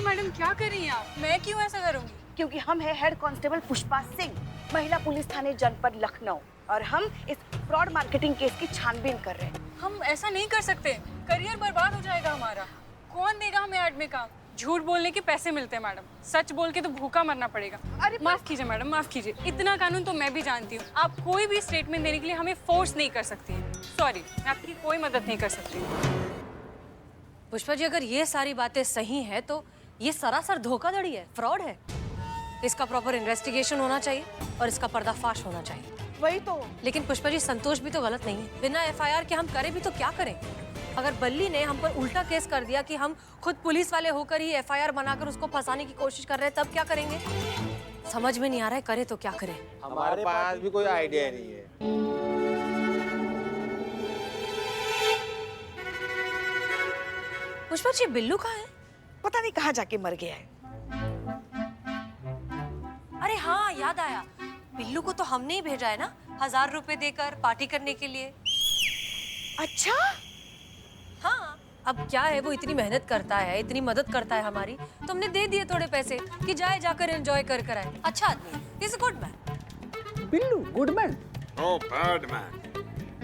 Madam क्या कर रही हैं आप? मैं क्यों ऐसा करूंगी? क्योंकि हम है हेड कांस्टेबल पुष्पा सिंह, महिला पुलिस थाने जनपद लखनऊ, और हम इस फ्रॉड मार्केटिंग केस की छानबीन कर रहे हैं। हम ऐसा नहीं कर सकते, करियर बर्बाद हो जाएगा हमारा। कौन देगा हमें ऐड में काम? झूठ बोलने के पैसे मिलते हैं मैडम, सच बोल के तो भूखा मरना पड़ेगा। अरे माफ कीजिए मैडम, माफ कीजिए। इतना कानून तो मैं भी जानती हूँ। आप कोई भी स्टेटमेंट देने के लिए हमें फोर्स नहीं कर सकती हैं। सॉरी, मैं आपकी कोई मदद नहीं कर सकती। पुष्पा जी, अगर ये सारी बातें सही हैं तो ये सरासर धोखाधड़ी है, फ्रॉड है। इसका प्रॉपर इन्वेस्टिगेशन होना चाहिए और इसका पर्दाफाश होना चाहिए। वही तो। लेकिन पुष्पा जी, संतोष भी तो गलत नहीं है। बिना एफआईआर के हम करें भी तो क्या करें? अगर बल्ली ने हम पर उल्टा केस कर दिया कि हम खुद पुलिस वाले होकर ही एफआईआर बनाकर उसको फंसाने की कोशिश कर रहे हैं, तब क्या करेंगे? समझ में नहीं आ रहा है, करे तो क्या करें? हमारे पास भी कोई आइडिया नहीं है। पुष्पा जी, बिल्लू कहाँ है? पता नहीं कहाँ जाके मर गया है। अरे हाँ, याद आया। बिल्लू को तो हमने ही भेजा है ना, 1000 रुपए देकर पार्टी करने के लिए। अच्छा, हाँ, अब क्या है, वो इतनी मेहनत करता है, इतनी मदद करता है हमारी, तो हमने दे दिए थोड़े पैसे कि जाए जाकर एंजॉय कर आए। अच्छा आदमी, is a good man. Billu good man? No bad man.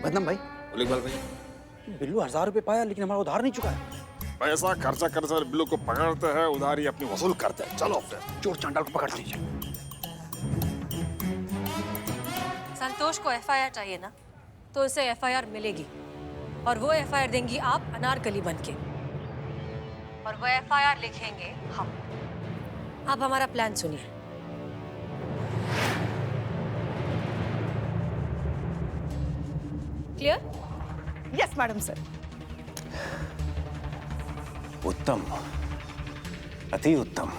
बदनाम भाई, इकबाल भाई, बिल्लू 1000 रुपए पाया लेकिन हमारा उधार नहीं चुका है। पैसा खर्चा कर सर बिल्लू को पकड़ते हैं, उधारी अपनी वसूल करते हैं। चलो फिर चोर चांडाल को पकड़ लीजिए। संतोष को एफआईआर चाहिए ना, तो उसे एफआईआर मिलेगी, और वो एफआईआर देंगी आप अनारकली बनके, और वो एफआईआर लिखेंगे हम। अब हमारा प्लान सुनिए। क्लियर? Yes madam sir. उत्तम, अति उत्तम।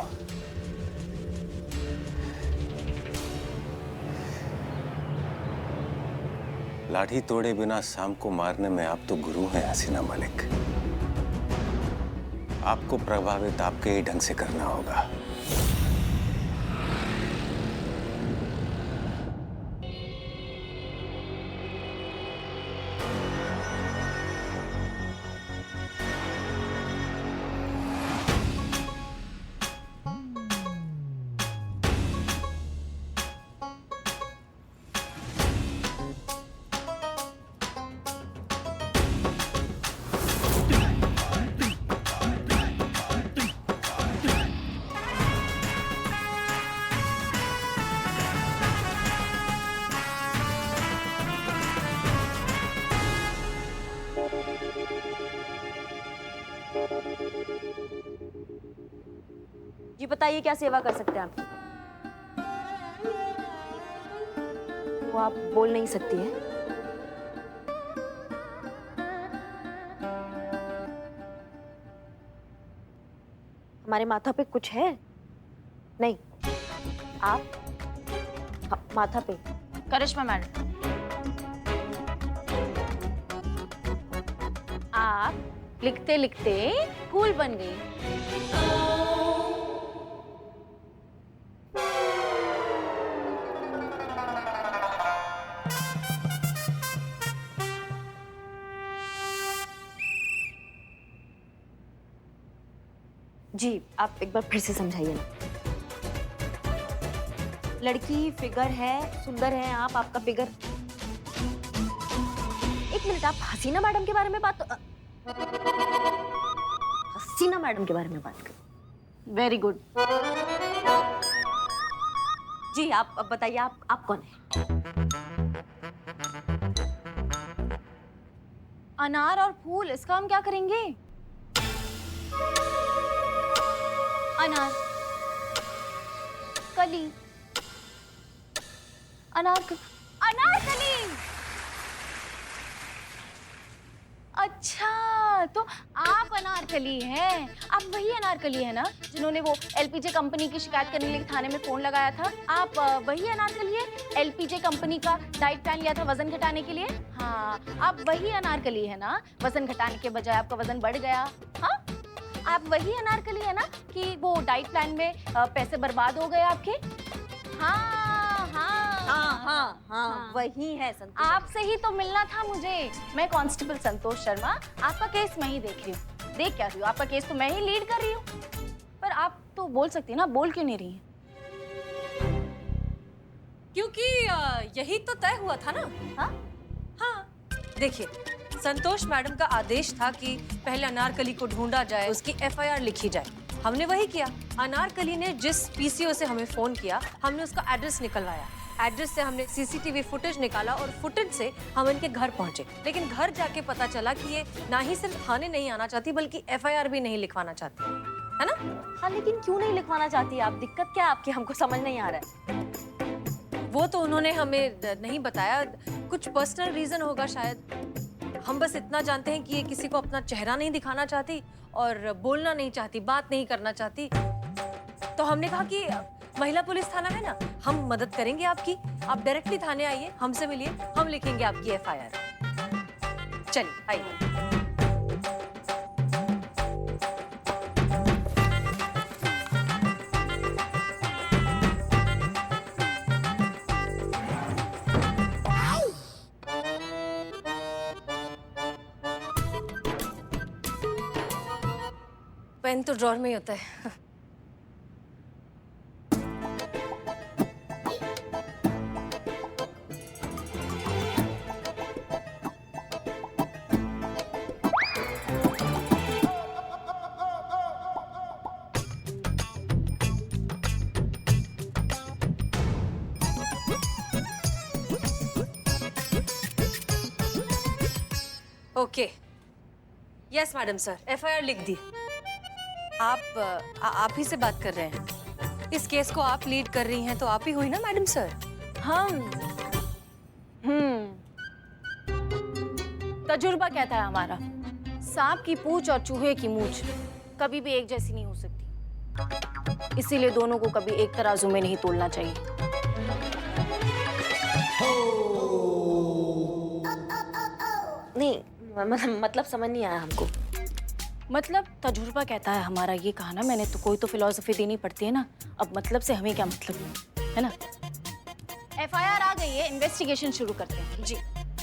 लाठी तोड़े बिना शाम को मारने में आप तो गुरु हैं हसीना मलिक। आपको प्रभावित आपके ही ढंग से करना होगा। जी बताइए, क्या सेवा कर सकते हैं आप? वो आप बोल नहीं सकती हैं। हमारे माथा पे कुछ है? नहीं, आप माथा पे। करिश्मा मैडम, आप लिखते लिखते कूल बन गई। जी आप एक बार फिर से समझाइए ना। लड़की फिगर है, सुंदर है आप, आपका फिगर। एक मिनट, आप हसीना मैडम के बारे में बात, हसीना मैडम के बारे में बात कर। Very good. जी आप अब बताइए, आप कौन है? अनार और फूल, इसका हम क्या करेंगे? अनार कली, अनारकली। अच्छा, तो आप अनारकली हैं। आप वही अनारकली है ना जिन्होंने वो एलपीजे कंपनी की शिकायत करने के लिए थाने में फोन लगाया था? आप वही अनारकली है, एलपीजे कंपनी का डाइट प्लान लिया था वजन घटाने के लिए? हाँ, आप वही अनारकली है ना, वजन घटाने के बजाय आपका वजन बढ़ गया। हाँ, आप वही अनारकली है ना कि वो डाइट प्लान में पैसे बर्बाद हो गए आपके? हाँ हाँ हाँ हाँ हाँ, वही है संतोष। आपसे ही तो मिलना था मुझे। मैं कांस्टेबल संतोष शर्मा, आपका केस मैं ही देख रही हूँ। देख क्या रही हूँ, आपका केस तो मैं ही लीड कर रही हूँ। पर आप तो बोल सकती है ना, बोल क्यों नहीं रही है? क्योंकि यही तो तय हुआ था ना। हाँ? हाँ, देखिए, संतोष मैडम का आदेश था कि पहले अनारकली को ढूंढा जाए, उसकी एफआईआर लिखी जाए। हमने वही किया। अनारकली ने जिस पीसीओ से हमें फोन किया, हमने उसका एड्रेस निकलवाया। एड्रेस से हमने सीसीटीवी फुटेज निकाला और फुटेज से हम इनके घर पहुंचे। लेकिन घर जाके पता चला कि ये ना ही सिर्फ थाने नहीं आना चाहती बल्कि एफआईआर भी नहीं लिखवाना चाहती, है ना? हाँ, लेकिन क्यों नहीं लिखवाना चाहती आप? दिक्कत क्या है आपकी? हमको समझ नहीं आ रहा है। वो तो उन्होंने हमें नहीं बताया, कुछ पर्सनल रीजन होगा शायद। हम बस इतना जानते हैं कि ये किसी को अपना चेहरा नहीं दिखाना चाहती और बोलना नहीं चाहती, बात नहीं करना चाहती। तो हमने कहा कि महिला पुलिस थाना है ना, हम मदद करेंगे आपकी। आप डायरेक्टली थाने आइए, हमसे मिलिए, हम लिखेंगे आपकी एफआईआर। चलिए आइए। पेन तो ड्रॉर में ही होता है। Okay, yes madam sir, FIR लिख दी। आप ही से बात कर रहे हैं। इस केस को आप लीड कर रही हैं तो आप ही हुई ना मैडम सर? हम तजुर्बा कहता है हमारा, सांप की पूंछ और चूहे की मूंछ कभी भी एक जैसी नहीं हो सकती, इसीलिए दोनों को कभी एक तराजू में नहीं तोलना चाहिए। नहीं, मतलब समझ नहीं आया हमको। मतलब तजुर्बा कहता है हमारा, ये कहा ना मैंने, तो कोई तो फिलॉसफी देनी पड़ती है ना। अब मतलब से हमें क्या मतलब है ना? एफआईआर आ गई है, इन्वेस्टिगेशन शुरू करते हैं। जी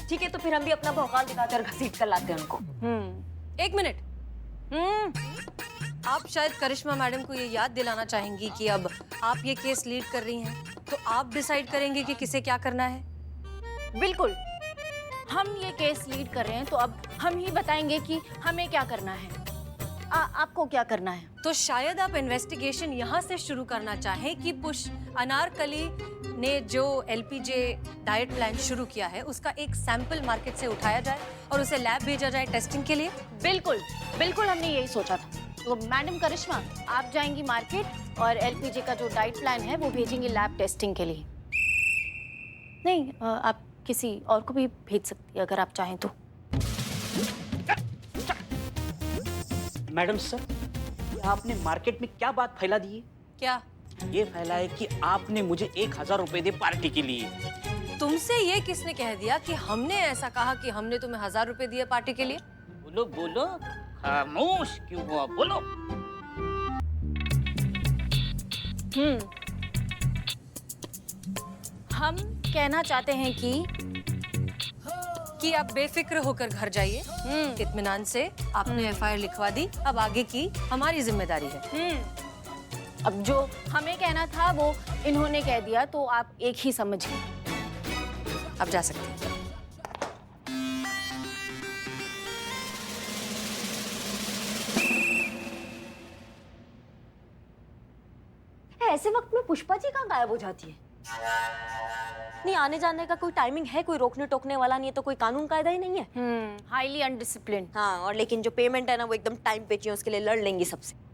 ठीक है, तो फिर हम भी अपना भौकाल दिखाकर घसीट कर लाते हैं उनको। एक मिनट। आप शायद करिश्मा मैडम को ये याद दिलाना चाहेंगी कि अब आप ये केस लीड कर रही हैं, तो आप डिसाइड करेंगे कि किसे क्या करना है। बिल्कुल, हम ये केस लीड कर रहे हैं तो अब हम ही बताएंगे कि हमें क्या करना है। आपको क्या करना है? तो शायद आप इन्वेस्टिगेशन यहाँ से शुरू करना चाहें कि अनारकली ने जो एलपीजे डाइट प्लान शुरू किया है उसका एक सैंपल मार्केट से उठाया जाए और उसे लैब भेजा जाए टेस्टिंग के लिए। बिल्कुल बिल्कुल, हमने यही सोचा था। तो मैडम करिश्मा, आप जाएंगी मार्केट और एलपीजे का जो डाइट प्लान है वो भेजेंगे लैब टेस्टिंग के लिए। नहीं, आप किसी और को भी भेज सकती है अगर आप चाहें तो। मैडम सर, आपने मार्केट में क्या बात फैला दी है? क्या? ये फैला है कि आपने मुझे 1000 रुपए दे पार्टी के लिए। तुमसे ये किसने कह दिया कि हमने ऐसा कहा कि हमने तुम्हें 1000 रुपए दिए पार्टी के लिए? बोलो बोलो, खामोश क्यों हुआ? बोलो। हम कहना चाहते हैं कि आप बेफिक्र होकर घर जाइए। इत्मीनान से आपने एफआईआर लिखवा दी, अब आगे की हमारी जिम्मेदारी है। अब जो हमें कहना था वो इन्होंने कह दिया, तो आप एक ही समझिए। अब जा सकते हैं। ऐसे वक्त में पुष्पा जी कहाँ गायब हो जाती है? नहीं, आने जाने का कोई टाइमिंग है, कोई रोकने टोकने वाला नहीं है, तो कोई कानून कायदा ही नहीं है। Highly undisciplined. हाँ, और लेकिन जो पेमेंट है ना वो एकदम टाइम पे चाहिए, उसके लिए लड़ लेंगी सबसे।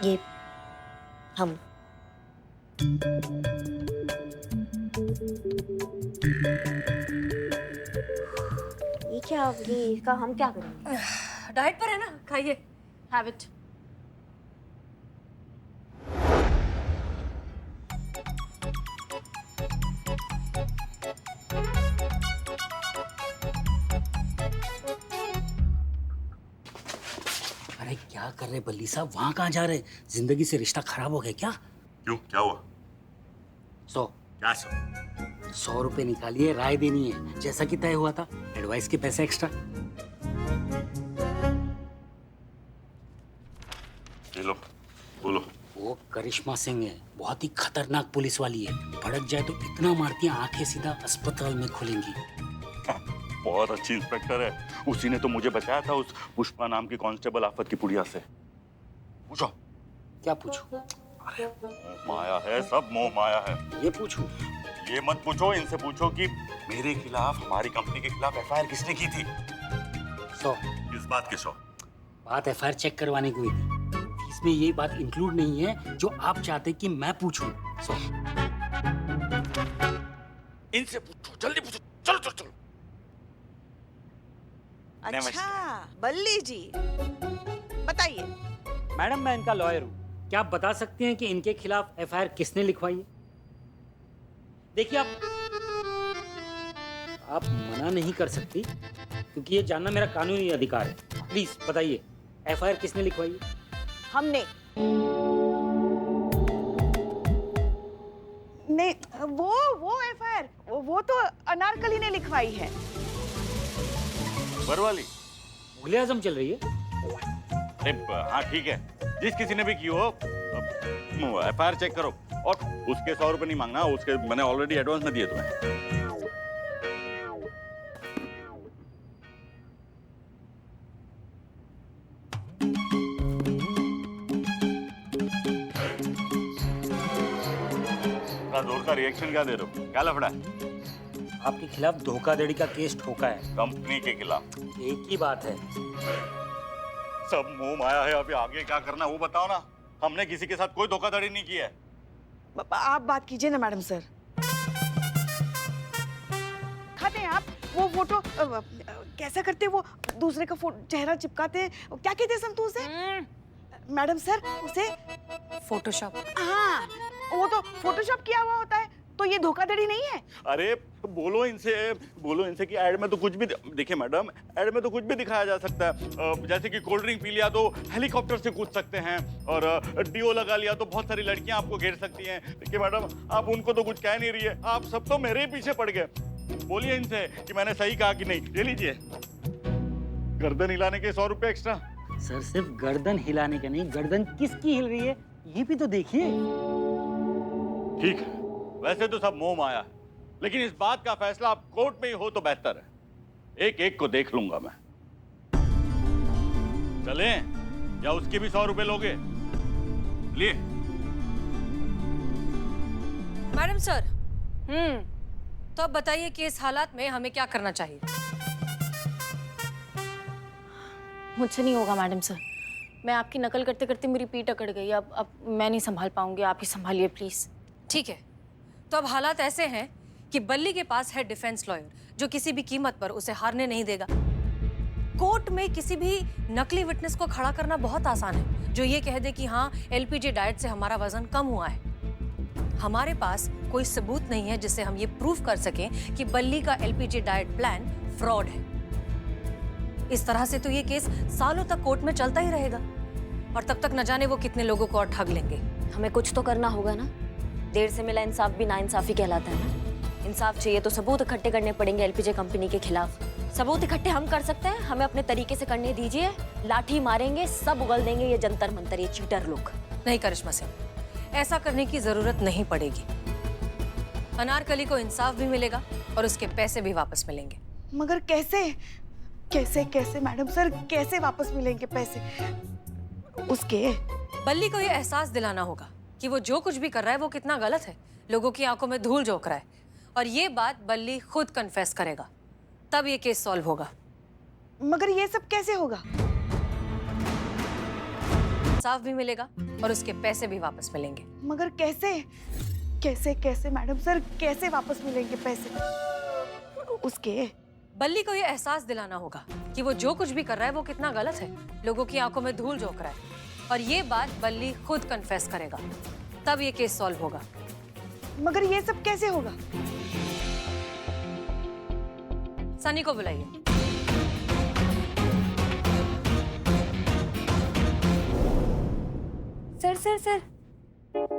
ये हम ये क्या, ये इसका हम क्या करेंगे? डाइट पर है ना, खाइए। Have it. अरे क्या कर रहे बल्ली साहब, वहां कहाँ जा रहे? जिंदगी से रिश्ता खराब हो गया क्या? क्यों, क्या हुआ? 100 क्या 100 रुपए निकालिए, राय देनी है जैसा कि तय हुआ था, एडवाइस के पैसे एक्स्ट्रा। लो, बोलो। वो करिश्मा सिंह है, बहुत ही खतरनाक पुलिस वाली है, भड़क जाए तो इतना मारती है आंखें सीधा अस्पताल में खुलेंगी। बहुत अच्छी इंस्पेक्टर है, उसी ने तो मुझे बचाया था उस पुष्पा नाम की कांस्टेबल आफत की पुड़िया से। पूछो। क्या पूछूं? माया है, सब मोह माया है। ये पूछूं? ये मत पूछो, इनसे पूछो कि मेरे खिलाफ, हमारी कंपनी के खिलाफ एफआईआर किसने की थी? 100। किस बात के 100? बात एफआईआर चेक करवाने की हुई थी, इसमें ये बात इंक्लूड नहीं है जो आप चाहते कि मैं पूछूं। 100। इनसे पूछो, जल्दी पूछो, चलो चलो चलो। अच्छा बल्ली जी, बताइए। मैडम मैं इनका लॉयर हूँ, क्या आप बता सकते हैं कि इनके खिलाफ एफआईआर किसने लिखवाई है? देखिए आप मना नहीं कर सकती क्योंकि ये जानना मेरा कानूनी अधिकार है। प्लीज बताइए एफआईआर किसने लिखवाई है? हमने। नहीं, वो एफआईआर वो तो अनारकली ने लिखवाई है। बरवाली मुगले आजम चल रही है। अरे हाँ ठीक है, जिस किसी ने भी की हो एफआईआर चेक करो, और उसके 100 रुपए नहीं मांगना, उसके मैंने ऑलरेडी एडवांस में दिए तुम्हें। जोर का रिएक्शन क्या दे रहे हो, क्या लफड़ा है? आपके खिलाफ धोखाधड़ी का केस ठोका है। कंपनी के खिलाफ। एक ही बात है। सब मोह माया है, अभी आगे क्या करना वो बताओ ना। हमने किसी के साथ कोई धोखाधड़ी नहीं की है। आप बात कीजिए ना मैडम सर। खाते हैं आप वो फोटो कैसा करते, वो दूसरे का चेहरा चिपकाते हैं, क्या कहते हैं संतोष से? मैडम सर उसे फोटोशॉप। हाँ, वो तो फोटोशॉप किया हुआ होता है, तो ये धोखाधड़ी नहीं है। अरे बोलो इनसे कि ऐड में तो कुछ भी, देखिए मैडम, ऐड में तो कुछ भी दिखाया जा सकता है। जैसे कि कोल्ड ड्रिंक पी लिया तो हेलीकॉप्टर से कूद सकते हैं, और डीओ लगा लिया तो बहुत सारी लड़कियां आपको घेर सकती हैं। देखिए मैडम, आप उनको तो कुछ कह नहीं रही है, आप सब तो मेरे ही पीछे पड़ गए। बोलिए इनसे कि मैंने सही कहा कि नहीं। ये लीजिए, गर्दन हिलाने के 100 रुपए एक्स्ट्रा। सर सिर्फ गर्दन हिलाने का नहीं, गर्दन किसकी हिल रही है ये भी तो देखिए। ठीक है, वैसे तो सब मोह माया है, लेकिन इस बात का फैसला आप कोर्ट में ही हो तो बेहतर है। एक एक को देख लूंगा मैं। चलें या उसके भी 100 रुपए लोगे? लिए। मैडम सर, तो अब बताइए कि इस हालात में हमें क्या करना चाहिए? मुझसे नहीं होगा मैडम सर, मैं आपकी नकल करते करते मेरी पीठ अकड़ गई। अब मैं नहीं संभाल पाऊंगी, आप ही संभालिए प्लीज। ठीक है, तो अब हालात ऐसे हैं कि बल्ली के पास है डिफेंस लॉयर जो किसी भी कीमत पर उसे हारने नहीं देगा। कोर्ट में किसी भी नकली विटनेस को खड़ा करना बहुत आसान है, जो ये कह दे कि हाँ एलपीजे डाइट से हमारा वजन कम हुआ है। हमारे पास कोई सबूत नहीं है जिससे हम ये प्रूव कर सकें कि बल्ली का एलपीजे डाइट प्लान फ्रॉड है। इस तरह से तो ये केस सालों तक कोर्ट में चलता ही रहेगा, और तब तक न जाने वो कितने लोगों को और ठग लेंगे। हमें कुछ तो करना होगा ना, देर से मिला इंसाफ भी नाइंसाफी कहलाता है ना। इंसाफ चाहिए तो सबूत इकट्ठे करने पड़ेंगे एलपीजे कंपनी के खिलाफ। सबूत इकट्ठे हम कर सकते हैं, हमें अपने तरीके से करने दीजिए। लाठी मारेंगे, सब उगल देंगे ये जंतर मंतर, ये चीटर लोग। नहीं करिश्मा सिंह, ऐसा करने की जरूरत नहीं पड़ेगी। अनारकली को इंसाफ भी मिलेगा और उसके पैसे भी वापस मिलेंगे। मगर कैसे कैसे कैसे मैडम सर, कैसे वापस मिलेंगे पैसे उसके? बल्ली को ये एहसास दिलाना होगा कि वो जो कुछ भी कर रहा है वो कितना गलत है, लोगों की आंखों में धूल झोंक रहा है, और ये बात बल्ली खुद कन्फेस करेगा, तब ये केस सॉल्व होगा। मगर ये सब कैसे होगा? इंसाफ भी मिलेगा और उसके पैसे भी वापस मिलेंगे। मगर कैसे कैसे कैसे मैडम सर, कैसे वापस मिलेंगे पैसे उसके? बल्ली को ये एहसास दिलाना होगा कि वो जो कुछ भी कर रहा है वो कितना गलत है, लोगों की आंखों में धूल झोंक रहा है, और ये बात बल्ली खुद कन्फेस करेगा, तब ये केस सॉल्व होगा। मगर ये सब कैसे होगा? सनी को बुलाइए। सर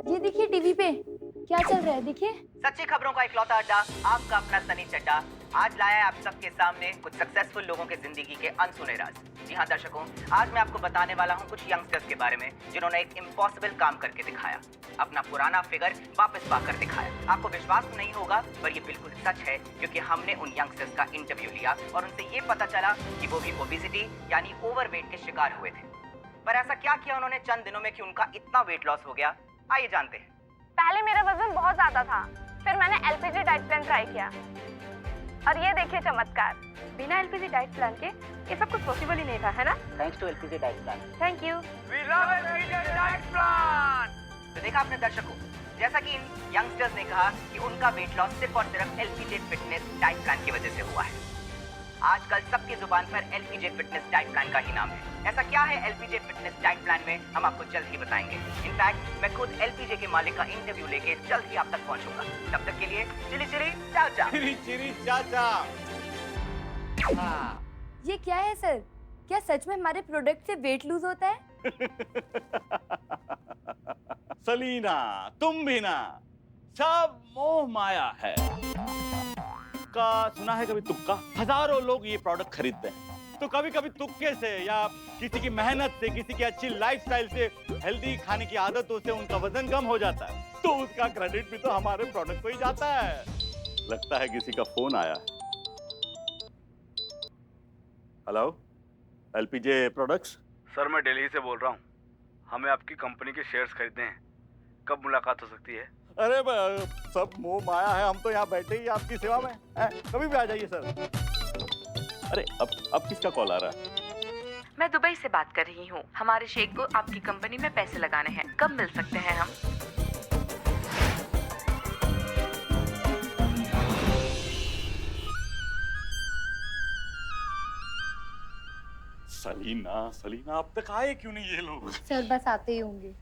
ये देखिए टीवी पे क्या चल रहा है, देखिए। सच्ची खबरों का इकलौता अड्डा, आपका अपना सनी चड्डा आज लाया है आप सबके सामने कुछ सक्सेसफुल लोगों के जिंदगी के अनसुने राज। जी हाँ दर्शकों, आज मैं आपको बताने वाला हूँ कुछ यंगस्टर्स के बारे में जिन्होंने एक इम्पॉसिबल काम करके दिखाया, अपना पुराना फिगर वापस पाकर दिखाया। आपको विश्वास नहीं होगा पर ये बिल्कुल सच है, क्योंकि हमने उन यंगस्टर्स का इंटरव्यू लिया और उनसे ये पता चला कि वो भी ओबेसिटी यानी ओवरवेट के शिकार हुए थे। पर ऐसा क्या किया उन्होंने चंद दिनों में कि उनका इतना वेट लॉस हो गया, आइए जानते हैं। पहले मेरा वजन बहुत ज्यादा था, फिर मैंने एलपीजी डाइट प्लान ट्राई किया और ये देखिए चमत्कार, बिना एलपीजी डाइट प्लान के ये सब कुछ पॉसिबल ही नहीं था, है ना? Thanks to LPG diet plan. Thank you. We love LPG diet plan. तो देखा आपने दर्शकों, जैसा कि इन यंगस्टर्स ने कहा कि उनका वेट लॉस सिर्फ और सिर्फ एलपीजी फिटनेस डाइट प्लान की वजह से हुआ है। आजकल सबकी जुबान पर एलपीजे फिटनेस डाइट प्लान का ही नाम है। ऐसा क्या है एलपीजे फिटनेस डाइट प्लान में, हम आपको जल्द ही बताएंगे। इनफैक्ट मैं खुद एलपीजे के मालिक का इंटरव्यू लेके जल्द ही आप तक पहुंचूंगा। तब तक के लिए चिली चिली चाचा। चिरी चिरी चाचा। ये क्या है सर? क्या सच में हमारे प्रोडक्ट से वेट लूज होता है? सलीना, तुम भी ना, सब मोह माया है। का सुना है कभी तुक्का? हजारों लोग ये प्रोडक्ट खरीदते हैं, तो कभी कभी तुक्के से या किसी की मेहनत से, किसी की अच्छी लाइफस्टाइल से, हेल्दी खाने की आदतों से उनका वजन कम हो जाता है, तो उसका क्रेडिट भी तो हमारे प्रोडक्ट को ही जाता है। लगता है किसी का फोन आया है। Hello, LPG products? सर मैं दिल्ली से बोल रहा हूँ, हमें आपकी कंपनी के शेयर्स खरीदने हैं, कब मुलाकात हो सकती है? अरे सब मोह माया है, हम तो यहाँ बैठे ही आपकी सेवा में हैं, कभी भी आ जाइए सर। अरे अब किसका कॉल आ रहा है? मैं दुबई से बात कर रही हूँ, हमारे शेख को आपकी कंपनी में पैसे लगाने हैं, कब मिल सकते हैं हम? सलीना अब तक आए क्यों नहीं ये लोग? सर बस आते ही होंगे।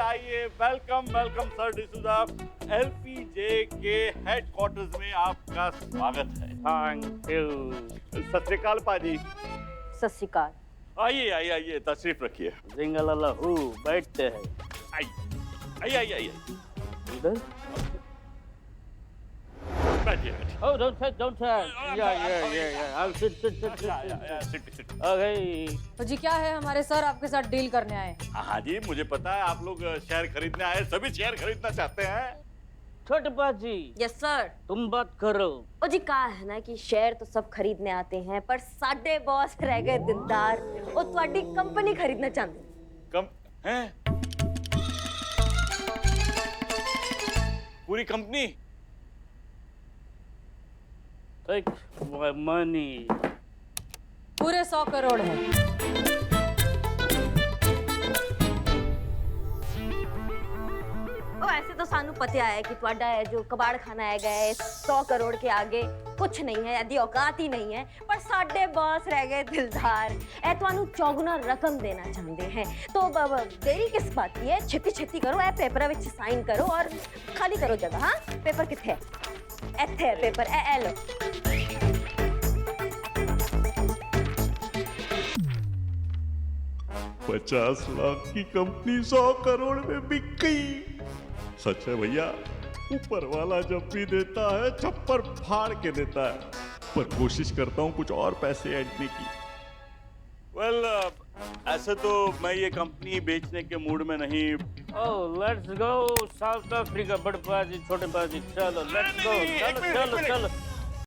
आइए, वेलकम सर डिसूजा। एलपीजे के हेडक्वार्टर्स में आपका स्वागत है। Thank you. सत श्री अकाल पाजी। सत श्री अकाल। आइए तशरीफ रखिए। जिंगलाला हूँ, बैठते हैं। आइए इधर। बैठिए। Oh, don't touch. Yeah. I'll sit. Okay. तो जी क्या है, हमारे सर आपके साथ डील करने आए। हाँ जी, मुझे पता है आप लोग शेयर खरीदने आए, सभी शेयर खरीदना चाहते हैं। छोटे पाजी। Yes sir. तुम बात करो। ओ जी कहा है ना कि शेयर तो सब खरीदने आते हैं, पर साडे बॉस रह गए दिलदार, वो तुम्हारी कंपनी खरीदना चाहते हैं। कम हैं? पूरी कंपनी? Take my money. पूरे 100 करोड़ है। ओ ऐसे तो सानू पता है कि ਤੁਹਾਡਾ है जो कबाड़ खाना है गए 100 करोड़ के आगे कुछ नहीं है, यदि औकात ही नहीं है, पर साडे बॉस रह गए दिलदार, ए ਤੁਹਾਨੂੰ चौगुना रकम देना चाहते हैं, तो देरी किस बात की है, छेती करो, ए पेपर विच साइन करो और खाली करो जगह। हाँ पेपर किथे है? ਇੱਥੇ है पेपर, ए लो। 50 लाख की कंपनी 100 करोड़ में बिक गई। सच है भैया, ऊपर वाला जब भी देता है छप्पर फाड़ के देता है, पर कोशिश करता हूँ कुछ और पैसे ऐडने की। वेल, ऐसे तो मैं ये कंपनी बेचने के मूड में नहीं। Oh, let's go south Africa. बड़े पाजी, छोटे पाजी, चलो लेट्स गो। चलो।